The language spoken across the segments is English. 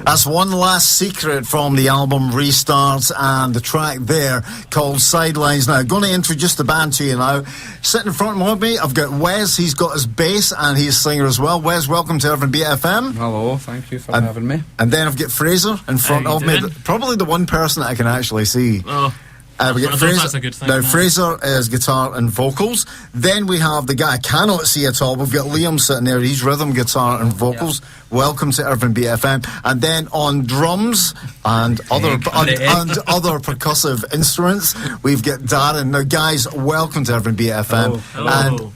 That's One Last Secret from the album Restarts, and the track there called Sidelines. Now, going to introduce the band to you now. Sitting in front of me, I've got Wes. He's got his bass and he's a singer as well. Wes, welcome to Irvine Beat FM. Hello, thank you for having me. And then I've got Fraser in front of me. Probably the one person that I can actually see. Oh. We get Fraser. That's a good thing. Now, Fraser is guitar and vocals. Then we have the guy I cannot see at all. We've got Liam sitting there. He's rhythm, guitar and vocals. Yeah. Welcome to Irvine BFM. And then on drums and other percussive instruments, we've got Darren. Now, guys, welcome to Irvine BFM. Hello. And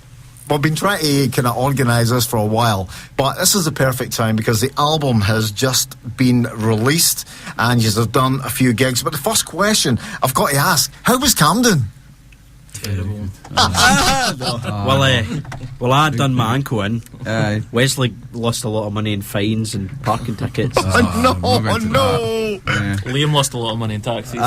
we've been trying to kind of organise this for a while, but this is the perfect time because the album has just been released and you have done a few gigs. But the first question I've got to ask, how was Camden? Terrible. Well, I had done my ankle in. Wesley lost a lot of money in fines and parking tickets. No. Liam lost a lot of money in taxis.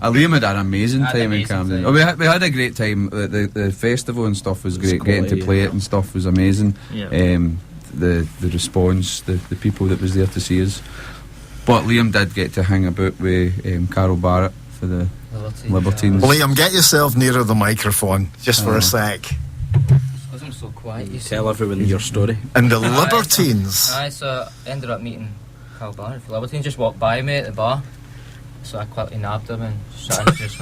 Liam had an amazing time in Camden. We had a great time. The festival and stuff was great. Getting to play it and stuff was amazing. Yeah. The response, the people that was there to see us. But Liam did get to hang about with Carol Barrett for the Libertines. Liam, get yourself nearer the microphone just for a sec. Because I'm so quiet. You tell everyone your story. And the Libertines. So I ended up meeting Carol Barrett for Libertines. Just walked by me at the bar. So I quickly nabbed him and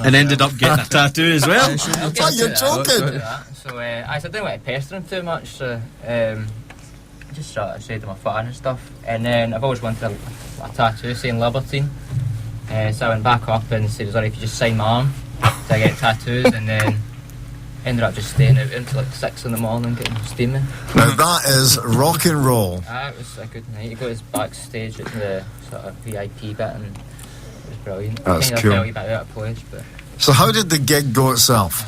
and ended up getting a tattoo as well. Oh, you're joking! So I didn't want to pester him too much, so just sort of said to my father and stuff. And then I've always wanted a tattoo saying Libertine. So I went back up and said, "Sorry, if you just sign my arm to get tattoos," and then ended up just staying out until like 6 in the morning getting steaming. Now that is rock and roll. It was a good night. You got us backstage at the sort of VIP bit and it was brilliant. That's I cool. felt a bit out of place, but So how did the gig go itself?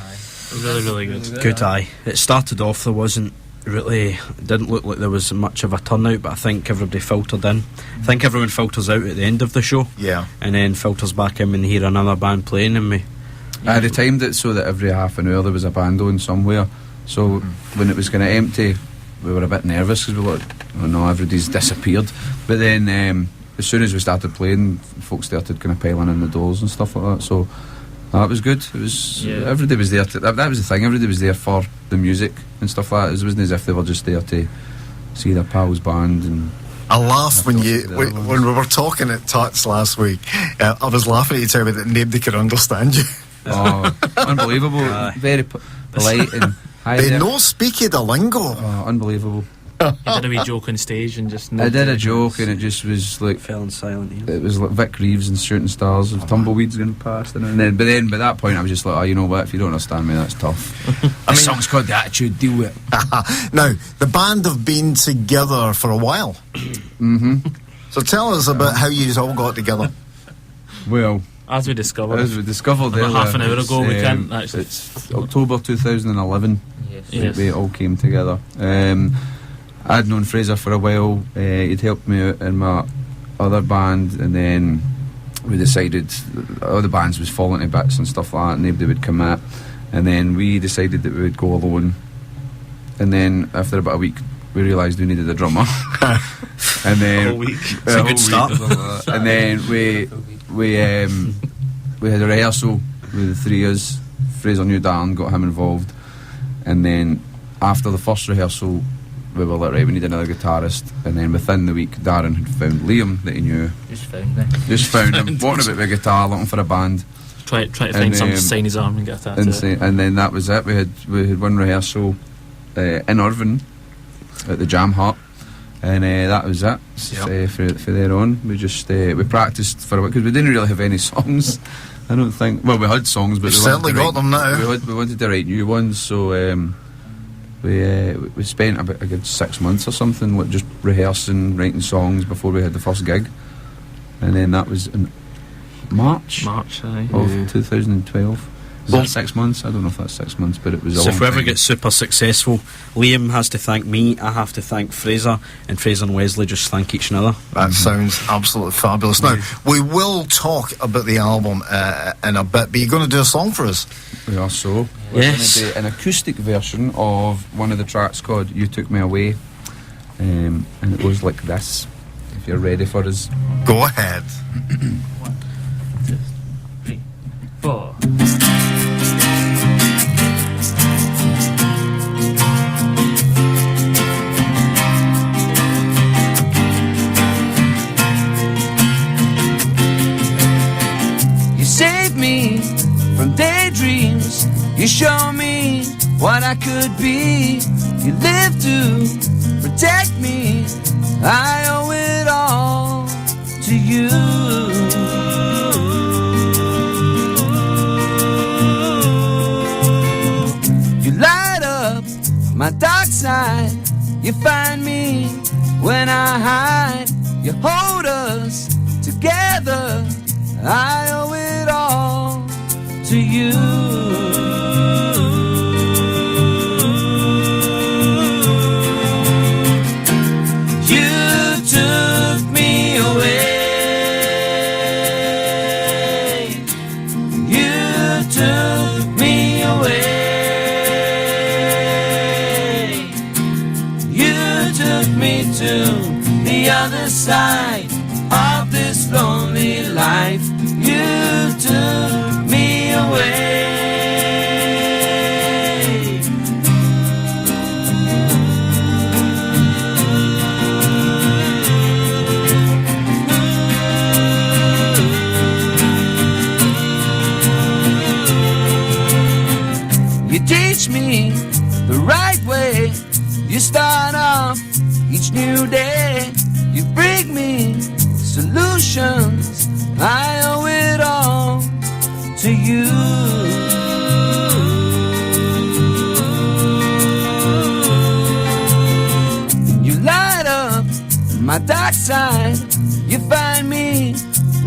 Really, really good. Good eye. It started off, didn't look like there was much of a turnout, but I think everybody filtered in. I think everyone filters out at the end of the show. Yeah. And then filters back in when they hear another band playing, and we... I had timed it so that every half an hour there was a band on somewhere. So when it was going to empty, we were a bit nervous because we were like, oh no, everybody's disappeared. But then as soon as we started playing, folks started kind of piling in the doors and stuff like that. So that was good. It was everybody was there. That was the thing. Everybody was there for the music and stuff like that. It wasn't as if they were just there to see their pals band. And I laughed when we were talking at Tots last week. I was laughing at you, telling me that nobody could understand you. Oh, unbelievable! Very polite and high. They no speak the lingo. Oh, unbelievable. You did a wee joke on stage and just... I did a joke and it just was like... Fell silent here. It was like Vic Reeves and Shooting Stars with tumbleweeds going past. And then by that point I was just like, oh, you know what, if you don't understand me, that's tough. The song's called The Attitude, deal with it. Now, the band have been together for a while. Mm-hmm. So tell us about how you all got together. Well... As we discovered about half an hour ago, we can't actually... It's October 2011 Yes. we all came together. I'd known Fraser for a while. He'd helped me out in my other band, and then we decided all the bands was falling to bits and stuff like that, and nobody would commit. And then we decided that we would go alone. And then after about a week, we realised we needed a drummer. And then a whole week. It's a good start. And then we had a rehearsal with the three of us. Fraser knew Darren, got him involved, and then after the first rehearsal we were like, right, we need another guitarist. And then within the week Darren had found Liam that he knew. Just found him walking about with a guitar looking for a band, try to find something to sign his arm and get a tattoo. And then that was it. We had one rehearsal in Irvine at the Jam Hut. And that was it. For there on, we just we practiced for a while because we didn't really have any songs. I don't think. Well, we had songs, but we've certainly got them now. We wanted to write new ones, so we spent about a good 6 months or something, like just rehearsing, writing songs before we had the first gig, and then that was in March of 2012. Is that 6 months? I don't know if that's 6 months, but it was a long So if we ever time. get super successful, Liam has to thank me, I have to thank Fraser, and Fraser and Wesley just thank each other. That sounds absolutely fabulous. Now, we will talk about the album in a bit, but you're going to do a song for us. We are so. We're going to do an acoustic version of one of the tracks called You Took Me Away, and it goes like this. if you're ready for us. Go ahead. 1, 2, 3, 4. You save me from daydreams. You show me what I could be. You live to protect me. I owe it all to you. You light up my dark side. You find me when I hide. You hold us together. I owe it all to you. You took me away. You took me away. You took me to the other side of this lonely life. You took me away. You teach me the right way. You start off each new day. You bring me solutions. I owe it all to you. You light up my dark side. You find me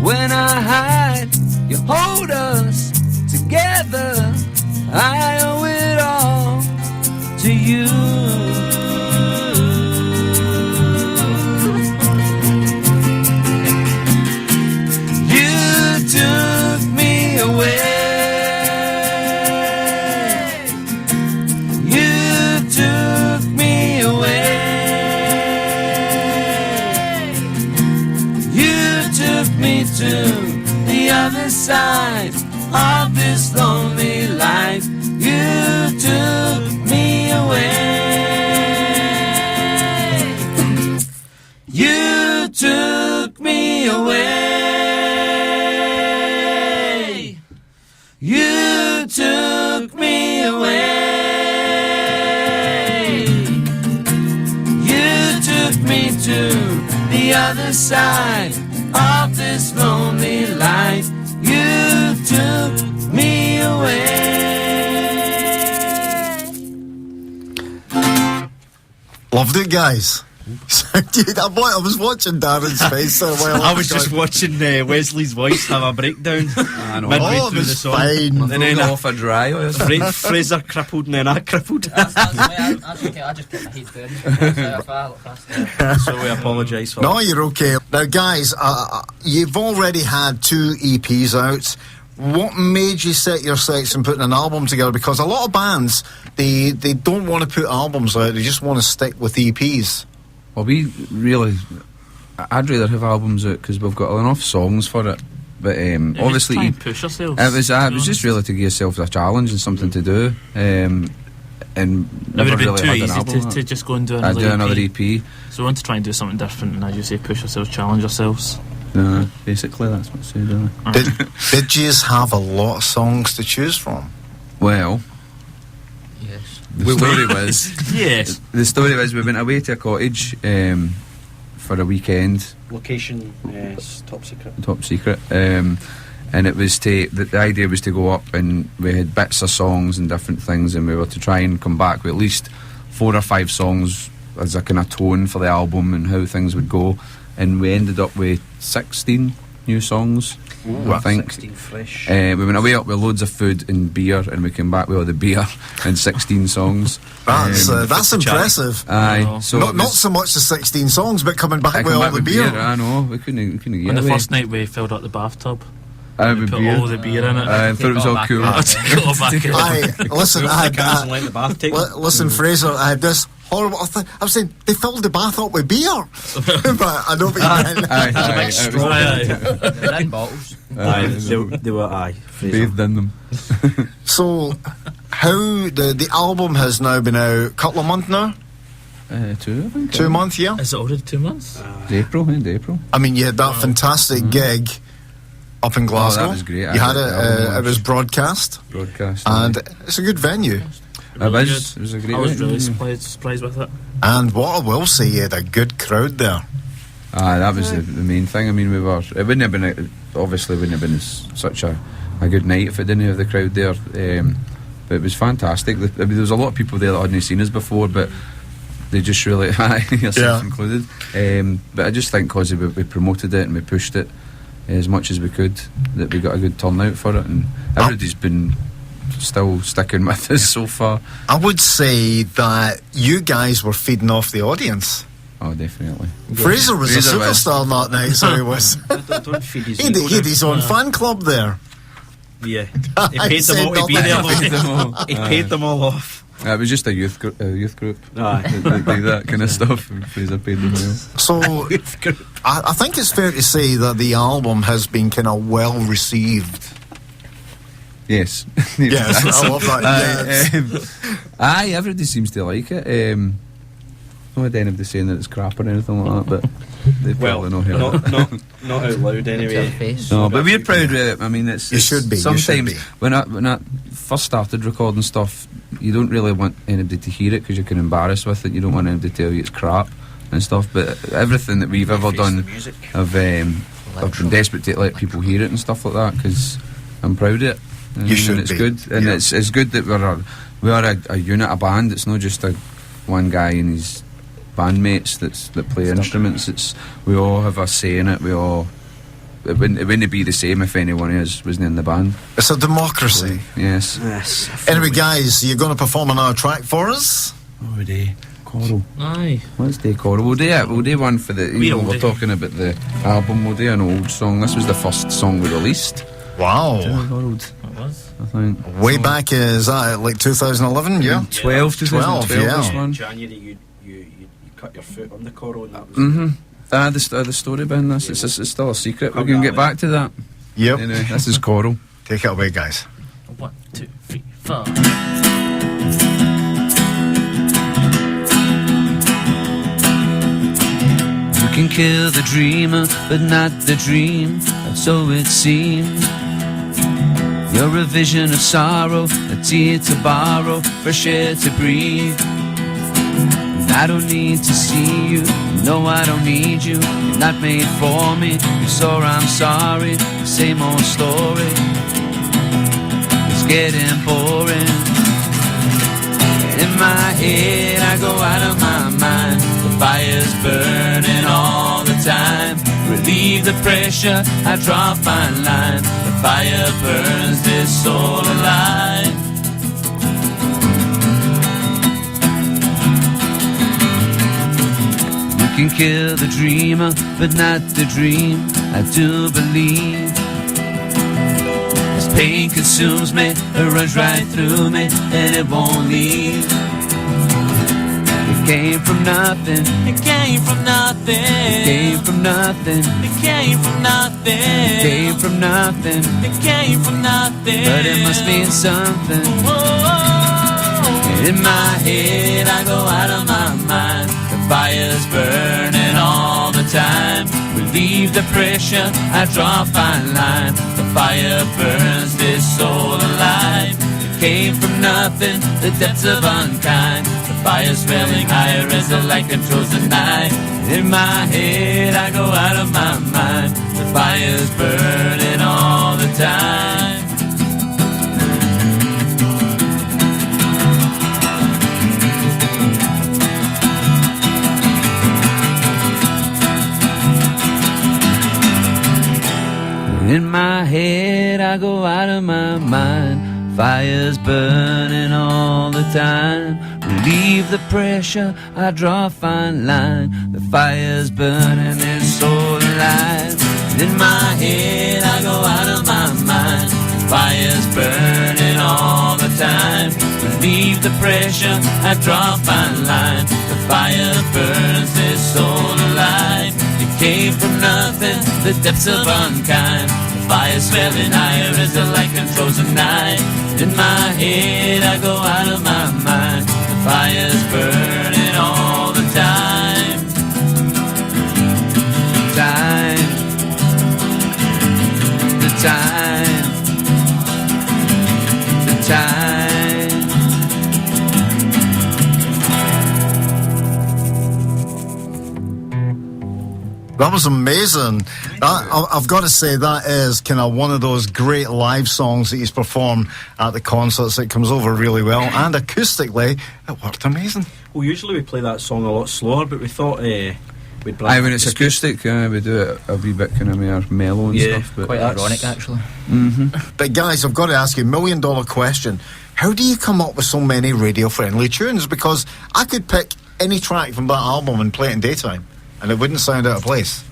when I hide. You hold us together. I owe it all to you. You took me away. You took me away. You took me to the other side of this lonely life. You took me away. You took me away. You took me away. You took me to the other side of this lonely life. You took me away. Loved it, guys. Dude, I was watching Darren's face there. I was just watching Wesley's voice have a breakdown. I know. Midway Oh, it through the was song. fine. And then off a dry. Fraser crippled and then I crippled. That's okay. I just kept my head down. So we apologise for No, you're okay. Now, guys, you've already had 2 EPs out. What made you set your sights on putting an album together? Because a lot of bands, they don't want to put albums out. They just want to stick with EPs. Well, I'd rather have albums out because we've got enough songs for it. But obviously, try and push yourselves. it was just really to give yourself a challenge and something to do. And It would never have been really too had an easy album. to just go and do I'd do another another EP. So we want to try and do something different, and as you say, push yourselves, challenge yourselves. Basically, that's what I said. Really. Did you have a lot of songs to choose from? Well, Yes. the story was. Yes. The story was we went away to a cottage for a weekend. Location top secret. Top secret. And it was the idea was to go up and we had bits of songs and different things, and we were to try and come back with at least 4 or 5 songs as a kind of tone for the album and how things would go. And we ended up with 16 new songs. Ooh, I think 16 fresh. we went away up with loads of food and beer, and we came back with all the beer and 16 songs. That's impressive. Aye, so not so much the 16 songs, but coming back with all the beer. I know, we couldn't get On the away. first night, we filled up the bathtub. With We put beer. all the beer in it. I thought it was all cool. Take it all back in. Listen, I had Like the bath take. listen, Fraser, I had this horrible. I was saying they filled the bath up with beer. But I know what you meant. They're in bottles. They were bathed in them. So, how the album has now been out a couple of months now? 2, I think. 2 months, yeah. Is it already 2 months? End April. I mean, you had that fantastic gig up in Glasgow. that was great. You had it. It was broadcast, and it's a good venue. It was a great. I was really venue. surprised with it. And what I will say, you had a good crowd there. That was the main thing. I mean, it wouldn't have been such a good night if it didn't have the crowd there. But it was fantastic. I mean, there was a lot of people there that hadn't seen us before, but they just really, yourself included. But I just think because we promoted it and we pushed it as much as we could, that we got a good turnout for it, and everybody's been still sticking with us so far. I would say that you guys were feeding off the audience. Oh, definitely. Fraser was a superstar that night, so he was. Don't feed his He had his own fan club there. Yeah, he paid them all to be there. He paid them all off. It was just a youth group Aye. that do that kind of stuff. And Fraser paid them well. So I think it's fair to say that the album has been kind of well received. Yes. Yes, I love that. Yes. Aye, everybody seems to like it. Not had anybody saying that it's crap or anything like that, but they probably not heard it. Not out loud anyway. No, but we're proud of it. I mean, it's You should be. Sometimes when I first started recording stuff, you don't really want anybody to hear it because you can embarrass with it. You don't want anybody to tell you it's crap and stuff. But everything that we've ever done, I've been desperate to let people hear it and stuff like that because I'm proud of it. You should and it's be. good, and it's good that we are a unit, a band. It's not just one guy and his bandmates that play instruments. We all have a say in it. It wouldn't be the same if anyone else wasn't in the band. It's a democracy. Yes. Anyway, guys, you're going to perform another track for us? Oh, Coral. Aye. Let's do Coral. We'll do one for the. We're talking about the album. We'll do an old song. This was the first song we released. Wow. It was. I think. Way back, is that like 2011? Yeah. 12, 12, yeah. This one. In January, you cut your foot on the coral, and that was. The story behind this. It's still a secret. We're going to get back to that. Yep. Anyway, this is Coral. Take it away, guys. 1, 2, 3, 4. You can kill the dreamer, but not the dream. So it seems. You're a vision of sorrow, a tear to borrow, fresh air to breathe. And I don't need to see you, no I don't need you. You're not made for me, you're sore I'm sorry. Same old story, it's getting boring. In my head I go out of my mind. The fire's burning all the time. Relieve the pressure, I draw a fine line. The fire burns this soul alive. You can kill the dreamer, but not the dream. I do believe. As pain consumes me, it runs right through me, and it won't leave. It came from nothing. It came from nothing. It came from nothing. It came from nothing. It came from nothing. It came from nothing. But it must mean something. In my head I go out of my mind. The fire's burning all the time. Relieve the pressure, I draw a fine line. The fire burns this soul alive. It came from nothing, the depths of unkind. Fire's smelling higher as the light controls the night. In my head I go out of my mind. The fire's burning all the time. In my head I go out of my mind. Fire's burning all the time. Relieve the pressure, I draw a fine line. The fire's burning, it's so alive. In my head I go out of my mind. Fire's burning all the time. relieve the pressure, I draw a fine line. The fire burns this soul alive. It came from nothing, the depths of unkind. The fire's swelling higher as the light controls the night. In my head I go out of my mind. The fire's burning all the time. Time. The time. The time. That was amazing. I've got to say, that is kind of one of those great live songs that he's performed at the concerts. It comes over really well, and acoustically, it worked amazing. Well, usually we play that song a lot slower, but we thought we'd bring Aye, when it's acoustic, we do it a wee bit kind of more mellow and stuff. But Quite ironic, actually. But guys, I've got to ask you a $1 million question. How do you come up with so many radio-friendly tunes? Because I could pick any track from that album and play it in daytime, and it wouldn't sound out of place.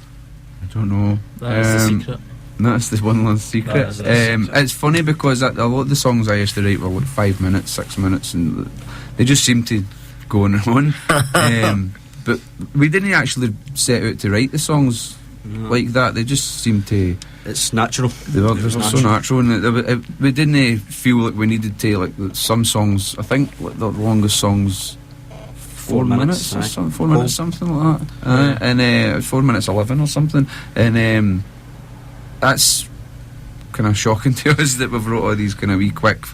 I don't know. That's the secret. That's the one last secret. That is the secret. It's funny because a lot of the songs I used to write were like 5 minutes, 6 minutes, and they just seem to go on and on. But we didn't actually set out to write the songs like that. They just seemed to... It's natural. They were so natural, and we didn't feel like we needed to, like, some songs, I think like the longest songs 4 minutes or something, 4 minutes, something like that. And 4 minutes 11 or something. And that's kind of shocking to us that we've wrote all these kind of wee quick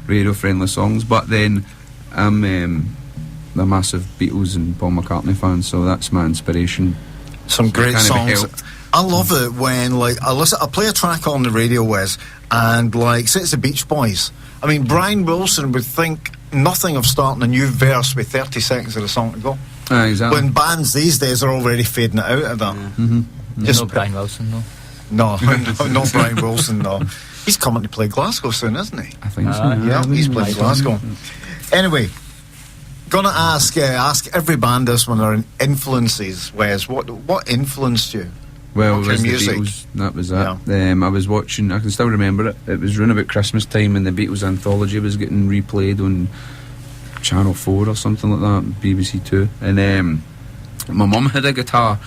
radio friendly songs. But then I'm a massive Beatles and Paul McCartney fan, so that's my inspiration. Some great Can't be songs. helped. I love it when, like, I play a track on the radio, Wes, and, like, say it's the Beach Boys. I mean, Brian Wilson would think nothing of starting a new verse with 30 seconds of the song to go. Exactly. When bands these days are already fading it out of that. Just no Brian Wilson, though. No, not Brian Wilson, no. He's coming to play Glasgow soon, isn't he? I think so. Yeah, he's playing Glasgow. Anyway, gonna ask every band this one are influences. Wes, what influenced you? Well, What it was kind the of music? Beatles. That was that. I was watching. I can still remember it. It was around about Christmas time, and the Beatles anthology was getting replayed on Channel 4 or something like that, BBC 2. And my mum had a guitar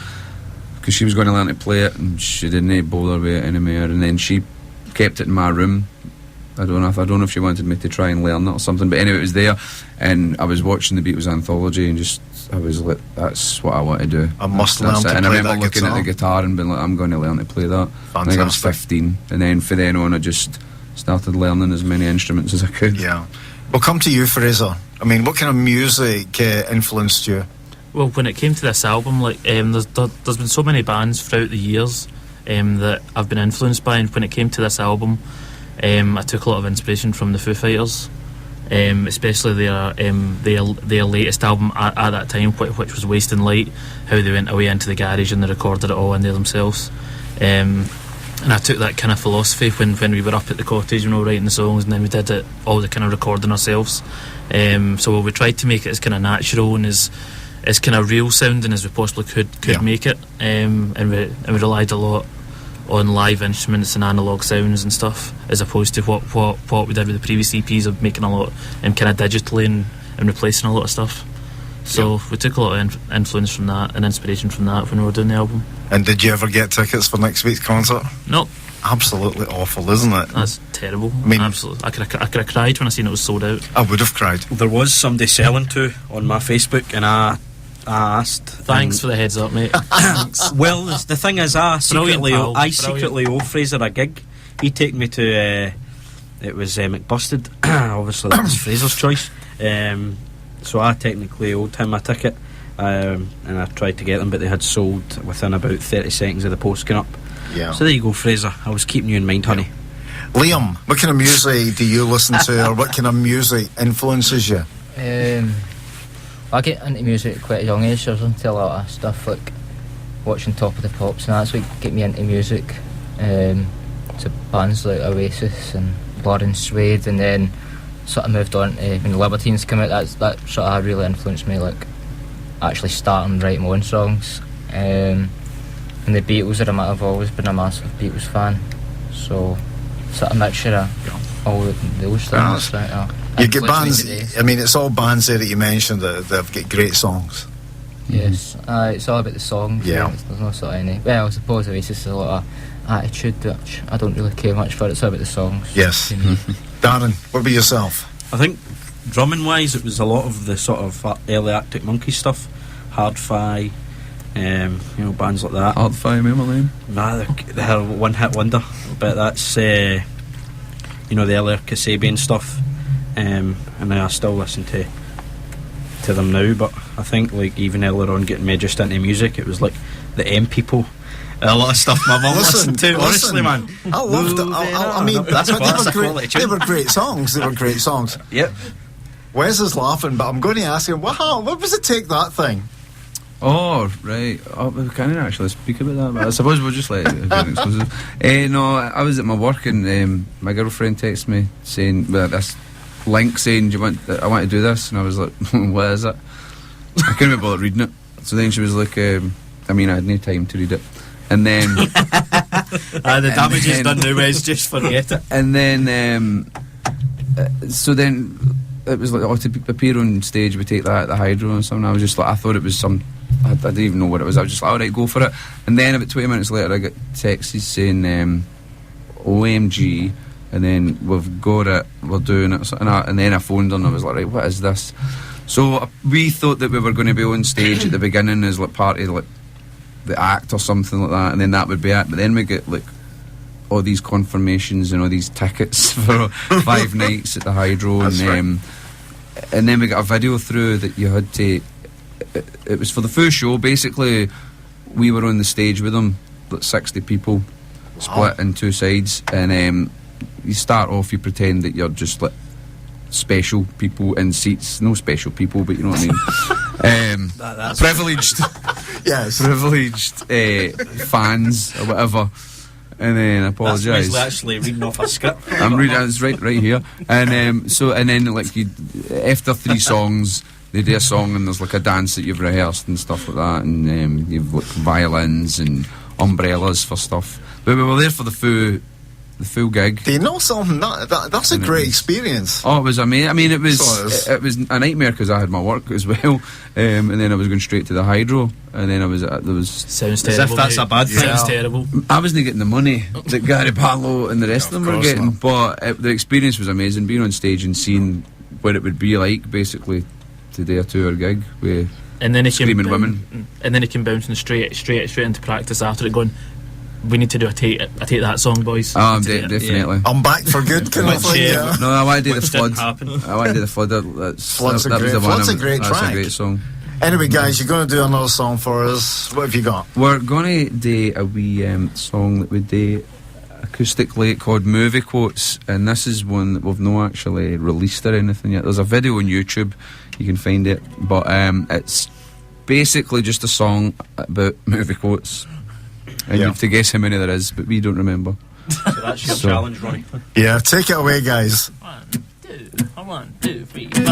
because she was going to learn to play it, and she didn't bother with it anymore. And then she kept it in my room. I don't know if she wanted me to try and learn it or something, but anyway, it was there, and I was watching the Beatles anthology, and I was like, that's what I want to do. I must learn That's to it. And play I remember that looking guitar. at the guitar and being like, I'm going to learn to play that. I think I was Fantastic. 15, and then from then on I just started learning as many instruments as I could. Yeah. We'll come to you, Fraser. I mean, what kind of music influenced you? Well, when it came to this album, like there's been so many bands throughout the years that I've been influenced by, and when it came to this album, I took a lot of inspiration from the Foo Fighters, especially their latest album at that time, which was Wasting Light. How they went away into the garage and they recorded it all in there themselves. And I took that kind of philosophy when we were up at the cottage, writing the songs, and then we did all the kind of recording ourselves. So we tried to make it as kind of natural and as kind of real sounding as we possibly could make it. And we relied a lot on live instruments and analog sounds and stuff, as opposed to what we did with the previous EPs of making a lot kind of digitally and replacing a lot of stuff. So we took a lot of influence from that and inspiration from that when we were doing the album. And did you ever get tickets for next week's concert? No, Absolutely awful, isn't it? that's terrible. I mean- Absolutely, I could have cried when I seen it was sold out. I would have cried. There was somebody selling to on my Facebook, and I asked. Thanks for the heads up, mate. Thanks. Well, the thing is, I Brilliant, pal. secretly owe Fraser a gig. He took me to it was McBusted. Obviously, that was Fraser's choice. So I technically owed him a ticket, and I tried to get them, but they had sold within about 30 seconds of the post going up. Yeah. So there you go, Fraser. I was keeping you in mind, honey. Liam, what kind of music do you listen to, or what kind of music influences you? I get into music at quite a young age. I was into a lot of stuff like watching Top of the Pops, and that's what get me into music. To bands like Oasis and Blur and Suede, and then sort of moved on to when the Libertines came out. That sort of really influenced me, like actually starting writing my own songs. And the Beatles, I've always been a massive Beatles fan, so sort of mixture of all those things. Right, You get bands. I mean, it's all bands there that you mentioned that they've got great songs. Yes, it's all about the songs. Yeah. There's no sort of any. Well, I suppose Oasis is a lot of attitude, which I don't really care much for. It's all about the songs. Yes. Darren, what about yourself? I think drumming wise, it was a lot of the sort of early Arctic Monkey stuff, Hard-Fi, bands like that. Hard-Fi, remember them? Nah, they had a one-hit wonder, but that's the earlier Kasabian stuff, and I still listen to them now. But I think like even earlier on, getting me just into music, it was like the M People. A lot of stuff my mum listened to. Honestly, man, I loved it. I mean, they were great songs. They were great songs. Yep. Wes is laughing, but I'm going to ask him, wow, what was it? Take that thing. Oh, right. We can't actually speak about that, but I suppose we'll just let it be an exclusive. No, I was at my work and my girlfriend texted me saying, this link saying, I want to do this, and I was like, what is it? I couldn't be bothered reading it. So then she was like, I had no time to read it. And then the damage is done now, Wes, just forget it. And then so then it was like, to appear on stage, we take that at the Hydro and something. I was just like, I thought it was I didn't even know what it was. I was just like, alright, go for it. And then about 20 minutes later I got texts saying OMG, and then we've got it, we're doing it, and then I phoned her and I was like, right, what is this? So we thought that we were going to be on stage at the beginning as like part of like the act or something like that, and then that would be it. But then we get like all these confirmations and all these tickets for 5 nights at the Hydro. That's and then we got a video through that you had to, it was for the full show. Basically we were on the stage with them, like 60 people split in 2 sides, and you start off, you pretend that you're just like special people in seats. No special people, but you know what I mean. That's privileged. Yes. Privileged fans or whatever. And then I apologise. That's actually reading off a script. I'm reading. It's right here. And then like after 3 songs, they do a song and there's like a dance that you've rehearsed and stuff like that, and you've like violins and umbrellas for stuff. But we were there for the full gig. Do you know something? That's a great experience. Oh, it was amazing. I mean, it was a nightmare because I had my work as well, and then I was going straight to the Hydro, and then there was sounds as terrible. If that's a bad thing. Sounds terrible. I wasn't getting the money that Gary Barlow and the rest of them were getting, not. but the experience was amazing. Being on stage and seeing what it would be like, basically, to do a 2-hour gig with screaming women, and then he came bouncing straight into practice after it, going, we need to do a take that song, boys. Definitely. Yeah. I'm back for good, kind of thing. Yeah. No, I want to do the Which flood. didn't happen. I want to do the flood. Flood's a great That's track. a great song. Anyway, guys, you're going to do another song for us. What have you got? We're going to do a wee song that we do acoustically called Movie Quotes, and this is one that we've not actually released or anything yet. There's a video on YouTube, you can find it, but it's basically just a song about movie quotes, and you have to guess how many there is, but we don't remember. So that's your challenge, Ronnie. Yeah, take it away, guys. 1, 2, 3, 4.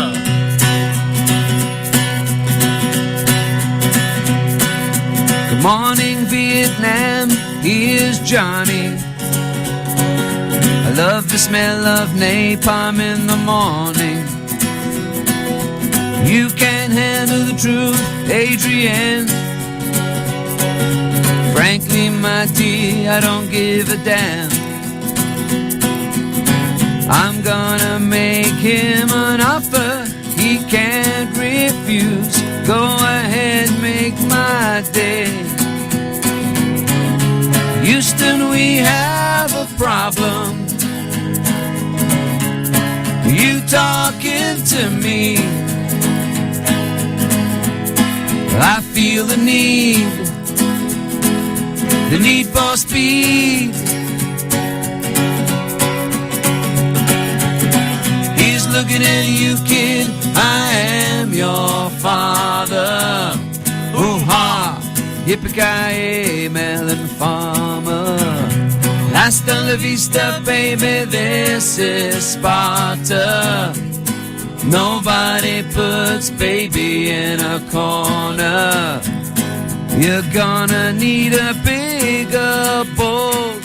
Good morning, Vietnam, here's Johnny. I love the smell of napalm in the morning. You can't handle the truth, Adrian. Frankly, my dear, I don't give a damn. I'm gonna make him an offer he can't refuse. Go ahead, make my day. Houston, we have a problem. You talking to me? I feel the need for speed. He's looking at you, kid. I am your father. Ooh-ha, yippee-ki-yay, melon farmer. Hasta la vista, baby, this is Sparta. Nobody puts baby in a corner. You're gonna need a bigger boat.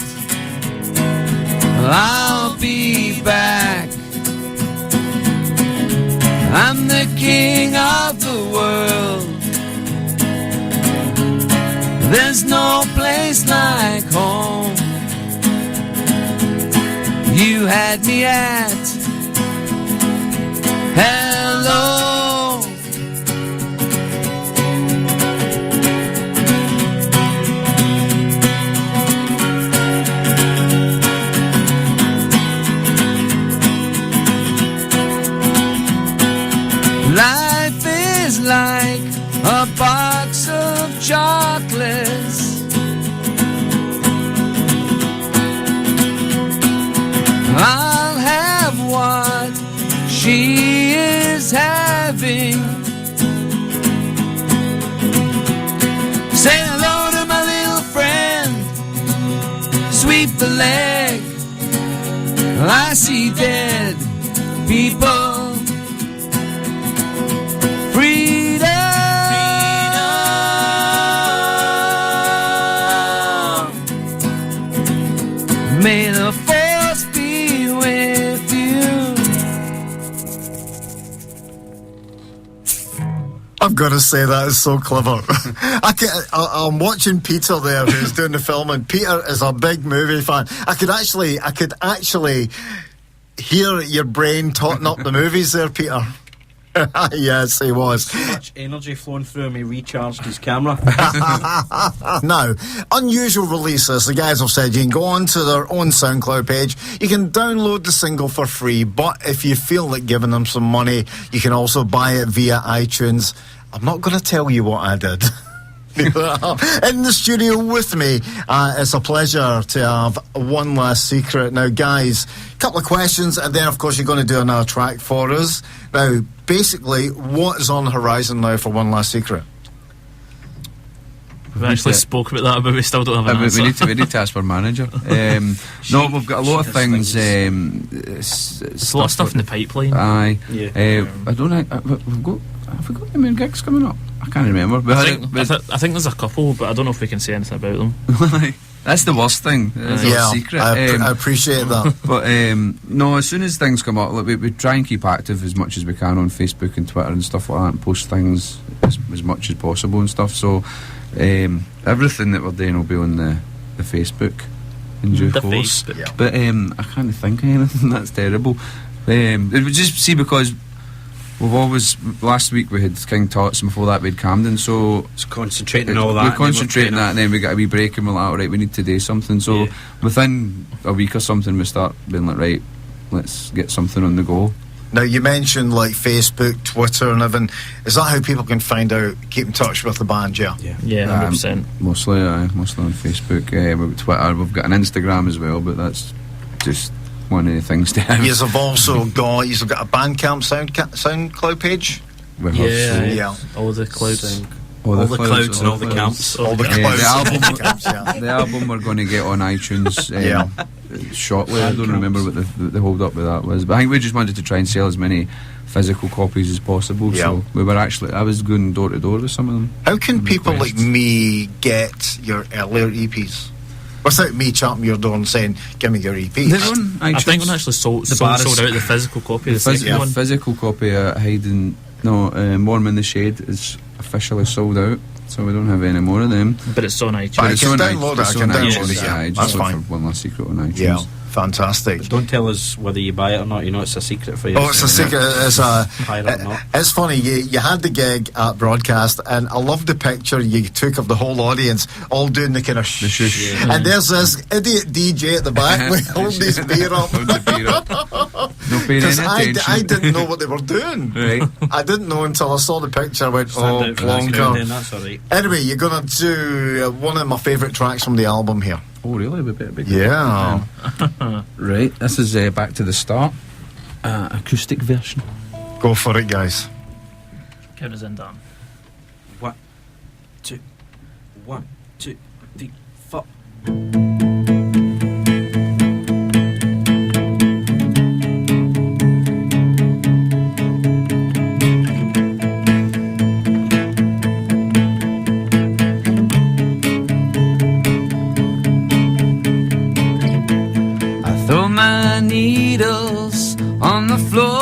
I'll be back. I'm the king of the world. There's no place like home. You had me at hello. Life is like a box of chocolates. I'll have what she is having. Say hello to my little friend. Sweep the leg. I see dead people. Freedom. May the force be with you. I've got to say that is so clever. I'm watching Peter there, who's doing the film, and Peter is a big movie fan. I could actually hear your brain totting up the movies there, Peter. Yes, he was. So much energy flowing through him, he recharged his camera. Now, unusual releases, the guys have said you can go on to their own SoundCloud page, you can download the single for free, but if you feel like giving them some money, you can also buy it via iTunes. I'm not going to tell you what I did. In the studio with me, it's a pleasure to have One Last Secret. Now, guys, a couple of questions, and then, of course, you're going to do another track for us. Now, basically, what is on the horizon now for One Last Secret? We've actually spoke about that, but we still don't have an answer. We need to ask our manager. No, we've got a lot of things. There's a lot of stuff in the pipeline. Aye. Yeah. I don't know. Have we got any more gigs coming up? I can't remember. I think there's a couple, but I don't know if we can say anything about them. That's the worst thing. That's the secret. I appreciate that. But no, as soon as things come up, like, we try and keep active as much as we can on Facebook and Twitter and stuff like that, and post things as much as possible and stuff. So everything that we're doing will be on the Facebook in due course. Facebook. Yeah. But I can't think of anything. That's terrible. It would just see, because we've always, last week we had King Tots, and before that we had Camden, so It's concentrating all that. we're concentrating that, and then we get a wee break and we're like, alright, we need to do something. So within a week or something we start being like, right, let's get something on the go. Now, you mentioned like Facebook, Twitter and everything. Is that how people can find out, keep in touch with the band, yeah? Yeah, 100%. Mostly on Facebook. We've got Twitter, we've got an Instagram as well, but that's just one of the things to have. You've also got a Bandcamp SoundCloud page. Yeah. All the clouds. All the clouds and all the camps. All the clouds. The album we're going to get on iTunes shortly. I don't remember what the hold up with that was, but I think we just wanted to try and sell as many physical copies as possible. So we were I was going door to door with some of them. How can people like me get your earlier EPs without me champing your door and saying, give me your EPs? They're on iTunes. I think we actually sold out the physical copy. The physical copy at Warm in the Shade is officially sold out, so we don't have any more of them. But it's on iTunes. But I can download it. I can download it. Yeah, That's just look fine. for One Last Secret on iTunes. Yeah, fantastic. But don't tell us whether you buy it or not. You know it's a secret for you. Oh, it's a secret. Not. It's funny. You had the gig at Broadcast, and I love the picture you took of the whole audience all doing the kind of shush. And there's this idiot DJ at the back holding his beer up. No paying any attention. I didn't know what they were doing. Right. I didn't know until I saw the picture. I went, Stand out for that crowd, plonker. then, that's all right. Anyway, you're going to do one of my favourite tracks from the album here. Oh, really? We better be Yeah. Right. This is Back to the Start, acoustic version. Go for it, guys. Count us in, Dan. 1, 2, 1, 2, 3, 4. my needles on the floor.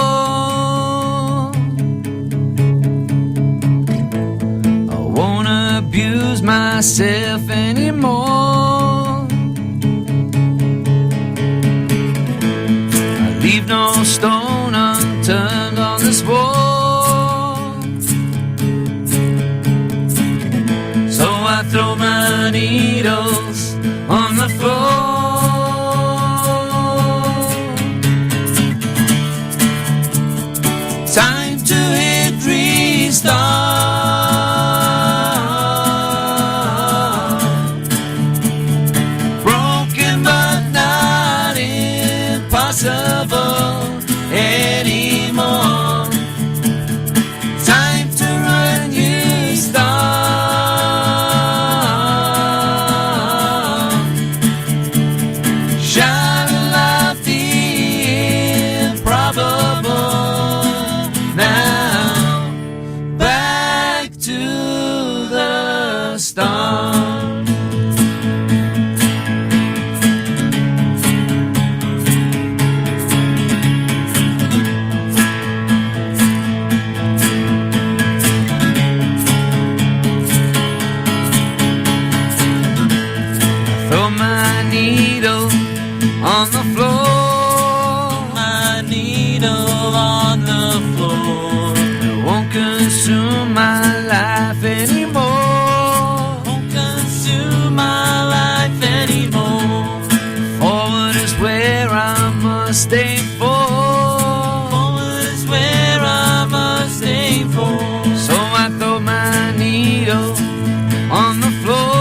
I won't abuse myself anymore. I leave no stone unturned on this wall. So I throw my needles on the floor. Time to hit restart. Broken but not impossible anymore. Time to run you start. Shout aloud the improbable. Now back to the start. Throw my needle on the floor. My needle on the floor. It won't consume my life anymore. Won't consume my life anymore. Forward is where I must aim for. Forward is where I must aim for. So I throw my needle on the floor.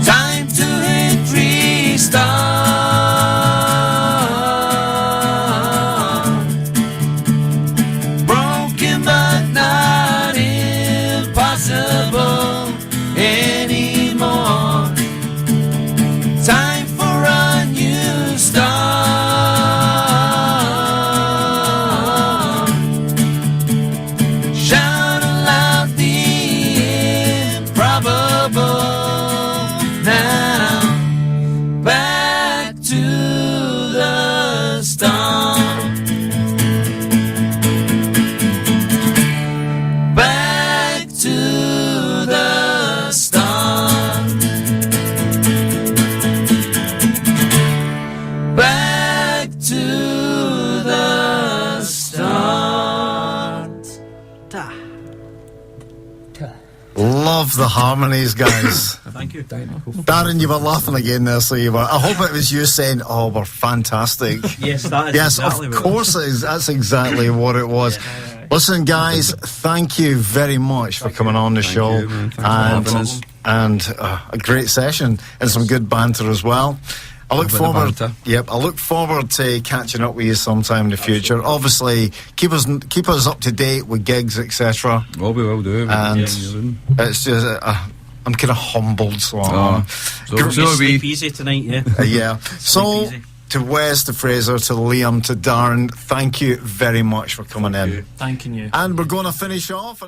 Time to hit restart. Broken but not impossible anymore. Time for a new start. Shout aloud the improbable. Now back to the start. Back to the start. Back to the start. Love the harmonies, guys. Thank you. Darren, you were laughing again there, so you were. I hope it was you saying, "Oh, we're fantastic." Yes, that is Yes, exactly of what course it is. That's exactly what it was. Listen, guys, thank you very much for coming on the show, you, man. Thanks for having us. and a great session and some good banter as well. I look Bit of forward. banter. Yep, I look forward to catching up with you sometime in the future. Obviously, keep us up to date with gigs, etc. Oh, we will do. And Yeah. it's just I'm kind of humbled, so Oh, so You are sleep we. easy tonight, yeah. yeah. So easy. to Wes, to Fraser, to Liam, to Darren, thank you very much for coming in. Thanking you. And we're going to finish off.